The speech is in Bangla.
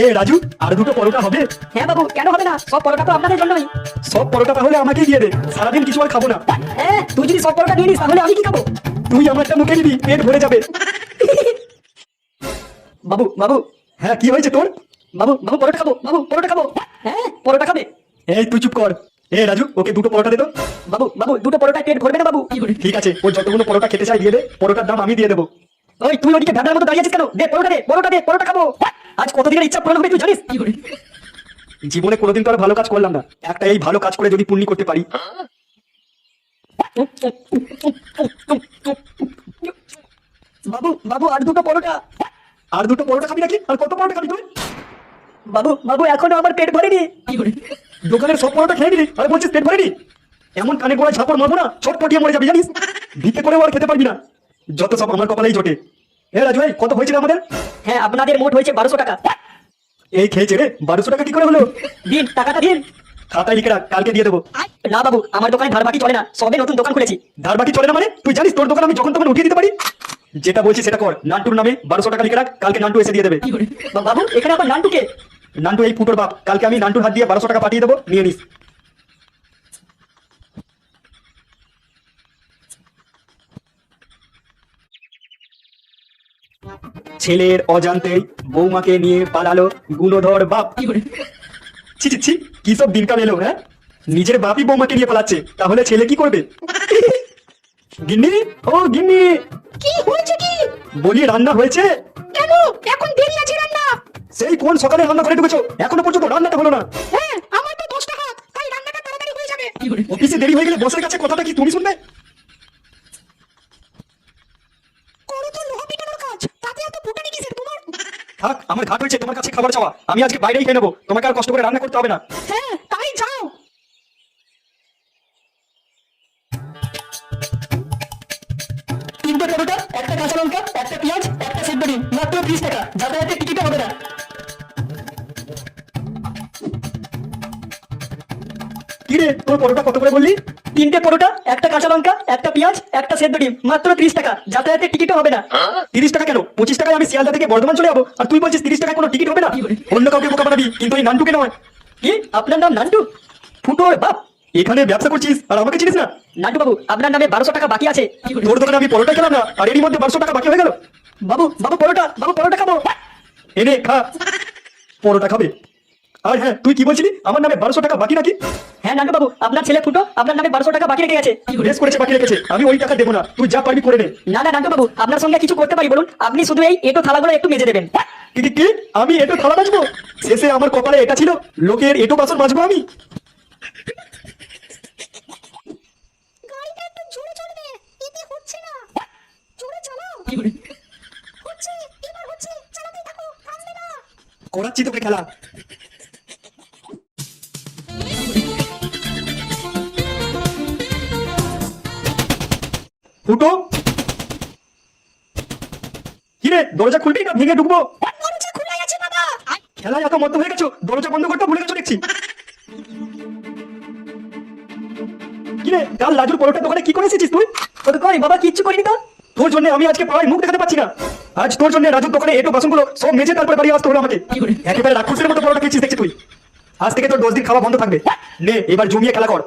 এ রাজু, আর দুটো পরোটা হবে? হ্যাঁ বাবু, কেন হবে না? সব পরোটা তো আপনাদের জন্যই। সব পরোটা তাহলে আমাকেই দিয়ে দে, সারাদিন কিছু আর খাবো না। হ্যাঁ, তুই যদি সব পরোটা নিয়ে নিস তাহলে আমি কি খাবো? তুই আমারটা মুখে নিবি, পেট ভরে যাবে। বাবু বাবু, হ্যাঁ, কি হয়েছে তোর? বাবু বাবু পরোটা খাবো, বাবু পরোটা খাবো। হ্যাঁ, পরোটা খাবে? এই তুই চুপ কর। এ রাজু, ওকে দুটো পরোটা দে তো। বাবু বাবু, দুটো পরোটায় পেট ভরবে না বাবু? ঠিক আছে, ও যতগুলো পরোটা খেতে চাই দিয়ে দে, পরোটার দাম আমি দিয়ে দেবো। ওই তুই ওদিকে ভেড়ার মতো দাঁড়িয়ে আছিস কেন? দে পরোটা, দে পরোটা, দে পরোটা খাবো। আজ কতদিনের ইচ্ছা পূরণ হবে তুই জানিস? জীবনে কোনোদিন তো আর ভালো কাজ করলাম না, একটা এই ভালো কাজ করে যদি পুণ্যি করতে পারি। বাবু বাবু, আর দুটো পরোটা। আর দুটো পরোটা খাবি নাকি? আর কত পরোটা খাবি তুই? বাবু বাবু, এখনো আমার পেট ভরেনি। দোকানের সব পরোটা খেয়ে নিলি আর বলছিস পেট ভরেনি? এমন কানে গোড়ায় ঝাপড় মারবো না, ছটপটিয়ে মরে যাবি জানিস। ভিতে করেও আর খেতে পারবি না, যত সব আমার কপালেই জোটে। এ রাজু ভাই, কত হয়েছিল আমাদের? হ্যাঁ, আপনাদের মোট হয়েছে 1200 টাকা। এই খেয়েছে রে, 1200 টাকা কি করে হলো? দিন, টাকাটা দিন। খাতায় লিখে রাখ, কালকে দিয়ে দেবো। না বাবু, আমার দোকানে ধার বাকি চলে না, সবে নতুন দোকান খুলেছি। ধার বাকি চলে না মানে? তুই জানিস তোর দোকান আমি যখন তখন উঠিয়ে দিতে পারি? যেটা বলছি সেটা কর, নান্টুর নামে 1200 টাকা লিখে রাখ, কালকে নান্টু এসে দিয়ে দেবে। বাবু, এখানে আবার নান্টুকে? নান্টু এই ফুটোর বাপ, কালকে আমি নান্টুর হাত দিয়ে 1200 টাকা পাঠিয়ে দেবো, নিয়ে নিস। ছেলের অজান্তেই বৌমাকে নিয়ে পালালো গুণধর বাপ। ছি ছি ছি, কি সব দিনকাল এলো। হ্যাঁ, নিজের বাপই বৌমাকে নিয়ে পালাচ্ছে, তাহলে ছেলে কি করবে? গিন্নি, ও গিন্নি। কি হয়েছে কি? বলি রান্না হয়েছে? কেন এখন দেরি আছে রান্না? সেই কোন সকালে রান্না করে ঢুকেছো, এখনো পর্যন্ত রান্নাটা হলো না। হ্যাঁ, আমার তো 10টা হাত, তাই রান্নাটা তাড়াতাড়ি হয়ে যাবে। অফিসে দেরি হয়ে গেলে বসের কাছে কথাটা কি তুমি শুনবে? করো তো লোহা পিটানোর কাজ, তাতে এত ফুটানি কিসের তোমার? থাক, আমার ঘাট হয়েছে তোমার কাছে খাবার চাওয়া, আমি আজকে বাইরেই খেয়ে নেবো, তোমাকে আর কষ্ট করে রান্না করতে হবে না। হ্যাঁ, তাই যাও। তিনটে পরোটা, একটা কাঁচা লঙ্কা, একটা পেঁয়াজ, একটা সেদ্ধ ডিম, মাত্র 30 টাকা। যাতায়াতের টিকিটও হবে না। কি রে, তোর পরোটা কত করে বললি? তিনটে পরোটা, একটা কাঁচা লঙ্কা, একটা পেঁয়াজ, একটা সেদ্ধ ডিম, মাত্র 30 টাকা। যাতায়াতের টিকিটও হবে না। 30 টাকা কেন? 25 টাকায় আমি শিয়ালদা থেকে বর্ধমান চলে যাবো, আর তুই বলছিস 30 টাকায় কোনো টিকিট হবে না? অন্য কাউকে বোকা বানাবি, কিন্তু এই নান্টুকে নয়। কি, আপনার নাম নান্টু? ফুটোর বাপ? এখানে ব্যবসা করছিস আর আমাকে চিনিস না? নান্টু বাবু, আপনার নামে 1200 টাকা বাকি আছে। তোর দোকানে আমি পরোটা খেলাম না, আর এরই মধ্যে 1200 টাকা বাকি হয়ে গেল। বাবু বাবু পরোটা, বাবু পরোটা খাবো। এনে খা, পরোটা খাবে। আর হ্যাঁ, তুই কি বলছিলি আমার নামে 1200 টাকা বাকি নাকি? হ্যাঁ নান্টু বাবু, আপনার ছেলে ফুটো আপনার নামে 1200 টাকা বাকি রেখে গেছে। বেশ করেছে, বাকি রেখেছে, আমি ওই টাকা দেবো না, তুই যা পারবি করে নে। না না নান্টু বাবু, আপনার সঙ্গে কিছু করতে পারি বলুন? আপনি শুধু এই এটো থালাগুলো একটু মেজে দেবেন। কি কি কি? আমি এটো থালা বাজবো? শেষে আমার কপালে এটা ছিল, লোকের এটো বাসন বাজবো আমি? গাড়িটা একটু জোরে চলবে, এতে হচ্ছে না। জোরে চালাও। হচ্ছে, এবার হচ্ছে, চালাতে থাকো, থামবে না। করাচ্ছি তোকে খেলা। ফুটো, কি রে, দরজা খুলবি না ভেঙে ঢুকবো? দরজা খোলা আছে বাবা। খেলায় এত মধ্য হয়ে গেছো, দরজা বন্ধ করতে ভুলে গেছো দেখছি। কি রে, কাল লাজুর পরোটার দোকানে কি করে এসেছিস তুই? ওটা কই বাবা, কিচ্ছু করিনি তো। তোর জন্য আমি আজকে পাড়ায় মুখ দেখাতে পাচ্ছি না। আজ তোর জন্য রাজুর দোকানে এটো বাসনগুলো সব মেজে তারপরে বাড়ি আসতে হলো আমাকে। একেবারে রাক্ষসের মতো পরোটা খেয়েছিস দেখছি তুই। আজ থেকে তোর 10 দিন খাওয়া বন্ধ থাকবে। নে, এবার জমিয়ে খেলা কর।